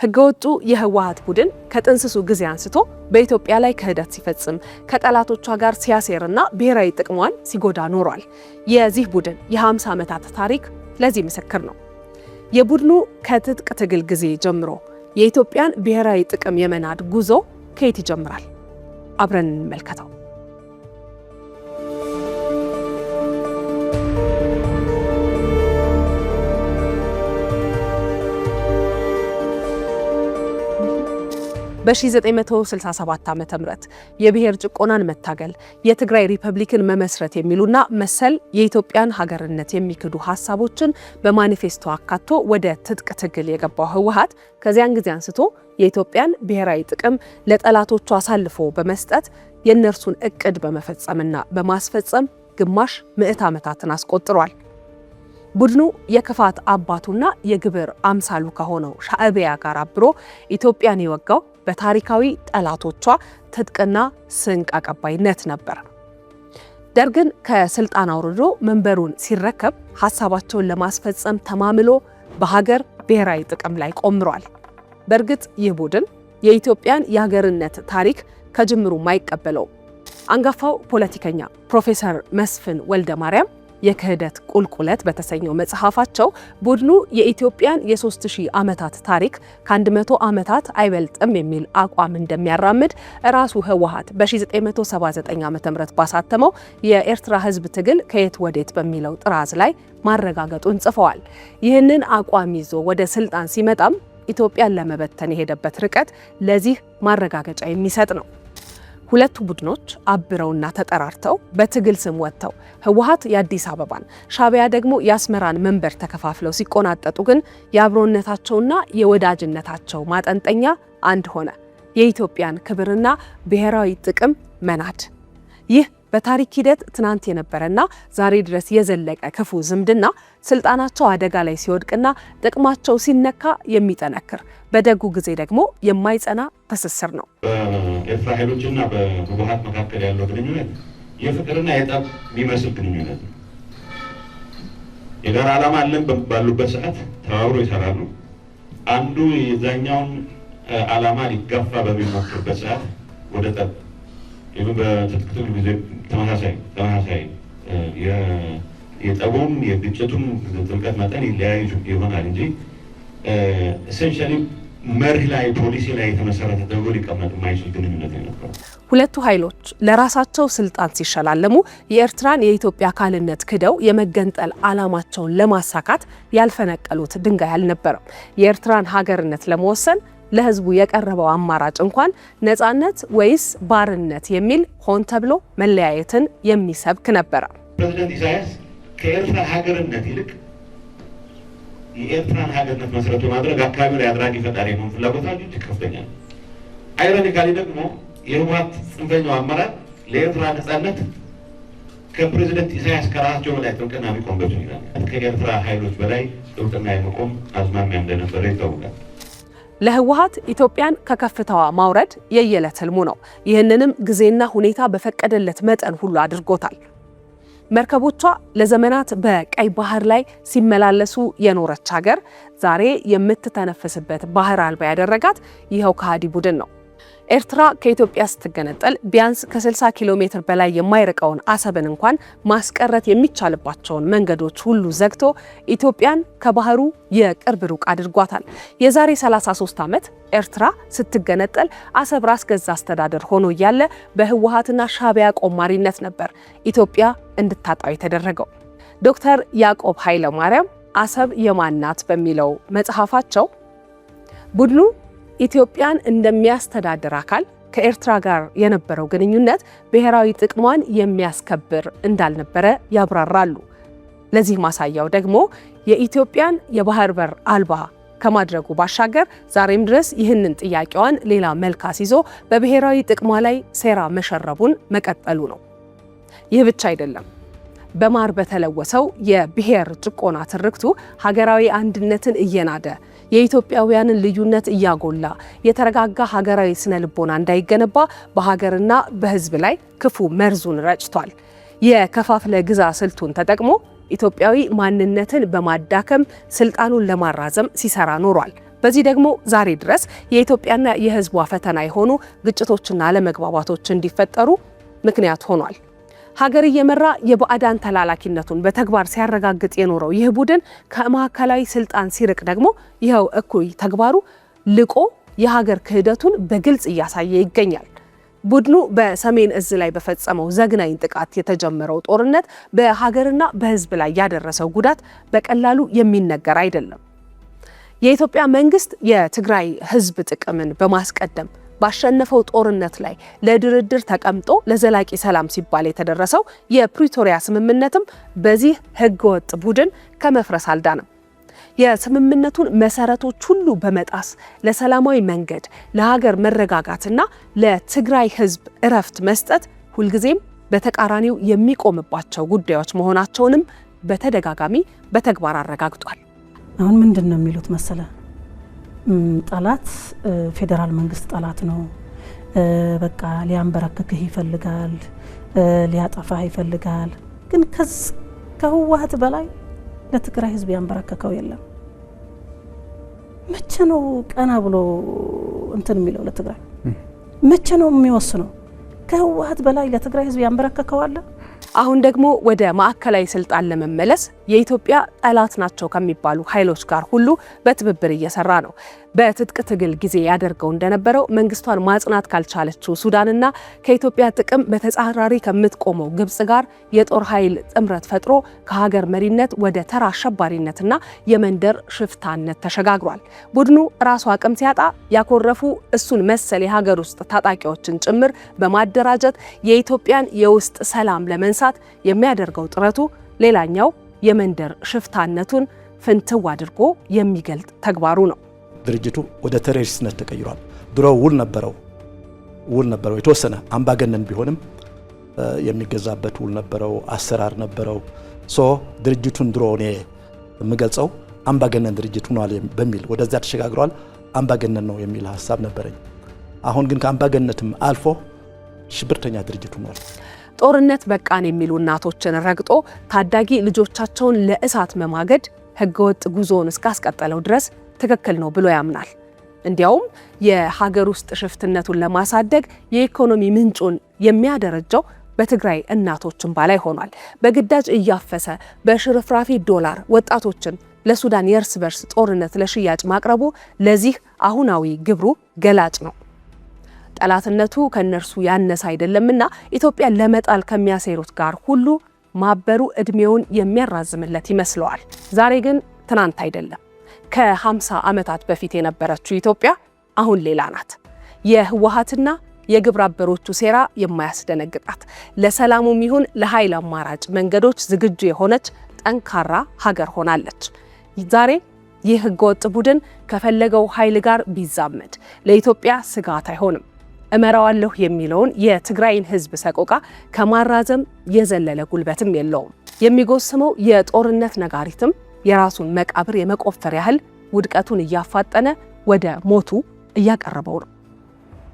ህገወጡ የህወሓት ቡድን ከጥንስሱ ጊዜ አንስቶ በኢትዮጵያ ላይ ክህደት ሲፈጽም ከጠላቶቿ ጋር ሲያሴርና ብሔራዊ ጥቅሟን ሲጎዳ ኖሯል። የዚህ ቡድን የ50 ዓመታት ታሪክ ለዚህ ምስክር ነው። የቡድኑ ከትጥቅ ትግል ጊዜ ጀምሮ የኢትዮጵያን ብሔራዊ ጥቅም የመናድ ጉዞ ከየት ይጀምራል? አብረን እንመልከተው። በ1967 ዓ.ም የብሔር ጭቆናን መታገል፣ የትግራይ ሪፐብሊክን መመስረት የሚሉና መሰል የኢትዮጵያን ሀገርነት የሚክዱ ሐሳቦችን በማኒፌስቶ አካቶ ወደ ትጥቅ ትግል የገባው ህወሓት ከዚያን ጊዜ አንስቶ የኢትዮጵያን ብሔራዊ ጥቅም ለጠላቶቹ አሳልፎ በመስጠት የእነርሱን እቅድ በመፈጸምና በማስፈጸም ግማሽ ምዕት ዓመታትን አስቆጥሯል። ቡድኑ የክፋት አባቱና የግብር አምሳሉ ከሆነው ሻዕቢያ ጋር አብሮ ኢትዮጵያን የወጋው በታሪካዊ ጠላቶቿ ትጥቅና ስንቅ አቀባይነት ነበር። ደርግን ከስልጣን አውርዶ መንበሩን ሲረከብ ሐሳባቸውን ለማስፈጸም ተማምሎ በሀገር ብሔራዊ ጥቅም ላይ ቆምሯል። በእርግጥ ይህ ቡድን የኢትዮጵያን የሀገርነት ታሪክ ከጅምሩ ማይቀበለው አንጋፋው ፖለቲከኛ ፕሮፌሰር መስፍን ወልደ ማርያም የክህደት ቁልቁለት በተሰኘው መጽሐፋቸው ቡድኑ የኢትዮጵያን የ3000 ዓመታት ታሪክ ከ100 ዓመታት አይበልጥም የሚል አቋም እንደሚያራምድ ራሱ ህወሓት በ1979 ዓ.ም ባሳተመው የኤርትራ ህዝብ ትግል ከየት ወዴት በሚለው ጥራዝ ላይ ማረጋገጡን ጽፈዋል። ይህንን አቋም ይዞ ወደ ስልጣን ሲመጣም ኢትዮጵያን ለመበተን የሄደበት ርቀት ለዚህ ማረጋገጫ የሚሰጥ ነው። ሁለቱ ቡድኖች አብረውና ተጠራርተው በትግል ስም ወጥተው ህወሓት የአዲስ አበባን ሻዕቢያ ደግሞ የአስመራን መንበር ተከፋፍለው ሲቆናጠጡ ግን የአብሮነታቸውና የወዳጅነታቸው ማጠንጠኛ አንድ ሆነ፣ የኢትዮጵያን ክብርና ብሔራዊ ጥቅም መናድ። ይህ በታሪክ ሂደት ትናንት የነበረና ዛሬ ድረስ የዘለቀ ክፉ ዝምድና ስልጣናቸው አደጋ ላይ ሲወድቅና ጥቅማቸው ሲነካ የሚጠነክር በደጉ ጊዜ ደግሞ የማይጸና ትስስር ነው። በኤርትራ ኃይሎችና በህወሓት መካከል ያለው ግንኙነት የፍቅርና የጠብ የሚመስል ግንኙነት ነው። የጋራ ዓላማ አለን ባሉበት ሰዓት ተባብሮ ይሰራሉ። አንዱ የዛኛውን ዓላማ ሊጋፋ በሚሞክርበት ሰዓት ወደ ጠብ በትጥቅ ትግል ጊዜ ተመሳሳይ የጠቡም የግጭቱም ጥልቀት መጠን ይለያይ ይሆናል እንጂ ኤሴንሻሊ መርህ ላይ ፖሊሲ ላይ የተመሰረተ ተብሎ ሊቀመጥ የማይችል ግንኙነት ነው። ሁለቱ ኃይሎች ለራሳቸው ስልጣን ሲሸላለሙ የኤርትራን የኢትዮጵያ አካልነት ክደው የመገንጠል ዓላማቸውን ለማሳካት ያልፈነቀሉት ድንጋይ አልነበረም። የኤርትራን ሀገርነት ለመወሰን ለህዝቡ የቀረበው አማራጭ እንኳን ነፃነት ወይስ ባርነት የሚል ሆን ተብሎ መለያየትን የሚሰብክ ነበር። ፕሬዝዳንት ኢሳያስ ከኤርትራ ሀገርነት ይልቅ የኤርትራን ሀገርነት መሰረት በማድረግ አካባቢ ላይ አድራጊ ፈጣሪ ነው ፍላጎታቸው እጅግ ከፍተኛ ነው። አይሮኒካሊ ደግሞ የህወሓት ጽንፈኛው አመራር ለኤርትራ ነፃነት ከፕሬዝዳንት ኢሳያስ ከራሳቸው በላይ ጥብቅና የሚቆምበት ሁኔታ ከኤርትራ ኃይሎች በላይ ጥብቅና የመቆም አዝማሚያ እንደነበረ ይታወቃል። ለህወሓት ኢትዮጵያን ከከፍታዋ ማውረድ የየዕለት ህልሙ ነው። ይህንንም ጊዜና ሁኔታ በፈቀደለት መጠን ሁሉ አድርጎታል። መርከቦቿ ለዘመናት በቀይ ባህር ላይ ሲመላለሱ የኖረች ሀገር ዛሬ የምትተነፍስበት ባህር አልባ ያደረጋት ይኸው ከሃዲ ቡድን ነው። ኤርትራ ከኢትዮጵያ ስትገነጠል ቢያንስ ከ60 ኪሎ ሜትር በላይ የማይርቀውን አሰብን እንኳን ማስቀረት የሚቻልባቸውን መንገዶች ሁሉ ዘግቶ ኢትዮጵያን ከባህሩ የቅርብ ሩቅ አድርጓታል። የዛሬ 33 ዓመት ኤርትራ ስትገነጠል አሰብ ራስ ገዝ አስተዳደር ሆኖ እያለ በህወሓትና ሻዕቢያ ቆማሪነት ነበር ኢትዮጵያ እንድታጣው የተደረገው። ዶክተር ያዕቆብ ኃይለማርያም አሰብ የማን ናት በሚለው መጽሐፋቸው ቡድኑ ኢትዮጵያን እንደሚያስተዳድር አካል ከኤርትራ ጋር የነበረው ግንኙነት ብሔራዊ ጥቅሟን የሚያስከብር እንዳልነበረ ያብራራሉ። ለዚህ ማሳያው ደግሞ የኢትዮጵያን የባህር በር አልባ ከማድረጉ ባሻገር ዛሬም ድረስ ይህንን ጥያቄዋን ሌላ መልክ አስይዞ በብሔራዊ ጥቅሟ ላይ ሴራ መሸረቡን መቀጠሉ ነው። ይህ ብቻ አይደለም። በማር በተለወሰው የብሔር ጭቆና ትርክቱ ሀገራዊ አንድነትን እየናደ የኢትዮጵያውያንን ልዩነት እያጎላ የተረጋጋ ሀገራዊ ስነ ልቦና እንዳይገነባ በሀገርና በህዝብ ላይ ክፉ መርዙን ረጭቷል። የከፋፍለ ግዛ ስልቱን ተጠቅሞ ኢትዮጵያዊ ማንነትን በማዳከም ስልጣኑን ለማራዘም ሲሰራ ኖሯል። በዚህ ደግሞ ዛሬ ድረስ የኢትዮጵያና የህዝቧ ፈተና የሆኑ ግጭቶችና አለመግባባቶች እንዲፈጠሩ ምክንያት ሆኗል። ሀገር እየመራ የባዕዳን ተላላኪነቱን በተግባር ሲያረጋግጥ የኖረው ይህ ቡድን ከማዕከላዊ ስልጣን ሲርቅ ደግሞ ይኸው እኩይ ተግባሩ ልቆ የሀገር ክህደቱን በግልጽ እያሳየ ይገኛል። ቡድኑ በሰሜን እዝ ላይ በፈጸመው ዘግናኝ ጥቃት የተጀመረው ጦርነት በሀገርና በህዝብ ላይ ያደረሰው ጉዳት በቀላሉ የሚነገር አይደለም። የኢትዮጵያ መንግስት የትግራይ ህዝብ ጥቅምን በማስቀደም ባሸነፈው ጦርነት ላይ ለድርድር ተቀምጦ ለዘላቂ ሰላም ሲባል የተደረሰው የፕሪቶሪያ ስምምነትም በዚህ ህገወጥ ቡድን ከመፍረስ አልዳነም። የስምምነቱን መሰረቶች ሁሉ በመጣስ ለሰላማዊ መንገድ ለሀገር መረጋጋትና ለትግራይ ህዝብ እረፍት መስጠት ሁልጊዜም በተቃራኒው የሚቆምባቸው ጉዳዮች መሆናቸውንም በተደጋጋሚ በተግባር አረጋግጧል። አሁን ምንድነው የሚሉት መሰለ ጠላት ፌደራል መንግስት ጠላት ነው፣ በቃ ሊያንበረክክህ ይፈልጋል፣ ሊያጠፋህ ይፈልጋል። ግን ከህወሓት በላይ ለትግራይ ህዝብ ያንበረከከው የለም። መቼ ነው ቀና ብሎ እንትን የሚለው ለትግራይ? መቼ ነው የሚወስነው? ከህወሓት በላይ ለትግራይ ህዝብ ያንበረከከው አለ? አሁን ደግሞ ወደ ማዕከላዊ ስልጣን ለመመለስ የኢትዮጵያ ጠላት ናቸው ከሚባሉ ኃይሎች ጋር ሁሉ በትብብር እየሰራ ነው። በትጥቅ ትግል ጊዜ ያደርገው እንደነበረው መንግስቷን ማጽናት ካልቻለችው ሱዳንና ከኢትዮጵያ ጥቅም በተጻራሪ ከምትቆመው ግብጽ ጋር የጦር ኃይል ጥምረት ፈጥሮ ከሀገር መሪነት ወደ ተራ አሸባሪነትና የመንደር ሽፍታነት ተሸጋግሯል። ቡድኑ ራሱ አቅም ሲያጣ ያኮረፉ እሱን መሰል የሀገር ውስጥ ታጣቂዎችን ጭምር በማደራጀት የኢትዮጵያን የውስጥ ሰላም ለመንሳት የሚያደርገው ጥረቱ ሌላኛው የመንደር ሽፍታነቱን ፍንትው አድርጎ የሚገልጥ ተግባሩ ነው። ድርጅቱ ወደ ቴሮሪስትነት ተቀይሯል። ድሮ ውል ነበረው የተወሰነ አምባገነን ቢሆንም የሚገዛበት ውል ነበረው፣ አሰራር ነበረው። ድርጅቱን ድሮ እኔ የምገልጸው አምባገነን ድርጅት ሆኗል በሚል ወደዛ ተሸጋግሯል። አምባገነን ነው የሚል ሀሳብ ነበረኝ። አሁን ግን ከአምባገነትም አልፎ ሽብርተኛ ድርጅት ሆኗል። ጦርነት በቃን የሚሉ እናቶችን ረግጦ ታዳጊ ልጆቻቸውን ለእሳት መማገድ ህገወጥ ጉዞውን እስካስቀጠለው ድረስ ትክክል ነው ብሎ ያምናል። እንዲያውም የሀገር ውስጥ ሽፍትነቱን ለማሳደግ የኢኮኖሚ ምንጩን የሚያደረጀው በትግራይ እናቶችን ባላይ ሆኗል። በግዳጅ እያፈሰ በሽርፍራፊ ዶላር ወጣቶችን ለሱዳን የእርስ በርስ ጦርነት ለሽያጭ ማቅረቡ ለዚህ አሁናዊ ግብሩ ገላጭ ነው። ጠላትነቱ ከነርሱ ያነሰ አይደለምና ኢትዮጵያን ለመጣል ከሚያሴሩት ጋር ሁሉ ማበሩ እድሜውን የሚያራዝምለት ይመስለዋል። ዛሬ ግን ትናንት አይደለም። ከ50 ዓመታት በፊት የነበረችው ኢትዮጵያ አሁን ሌላ ናት። የህወሓትና የግብረ አበሮቹ ሴራ የማያስደነግጣት፣ ለሰላሙም ይሁን ለኃይል አማራጭ መንገዶች ዝግጁ የሆነች ጠንካራ ሀገር ሆናለች። ዛሬ ይህ ህገወጥ ቡድን ከፈለገው ኃይል ጋር ቢዛመድ ለኢትዮጵያ ስጋት አይሆንም። እመራዋለሁ የሚለውን የትግራይን ህዝብ ሰቆቃ ከማራዘም የዘለለ ጉልበትም የለውም። የሚጎስመው የጦርነት ነጋሪትም የራሱን መቃብር የመቆፈር ያህል ውድቀቱን እያፋጠነ ወደ ሞቱ እያቀረበው ነው።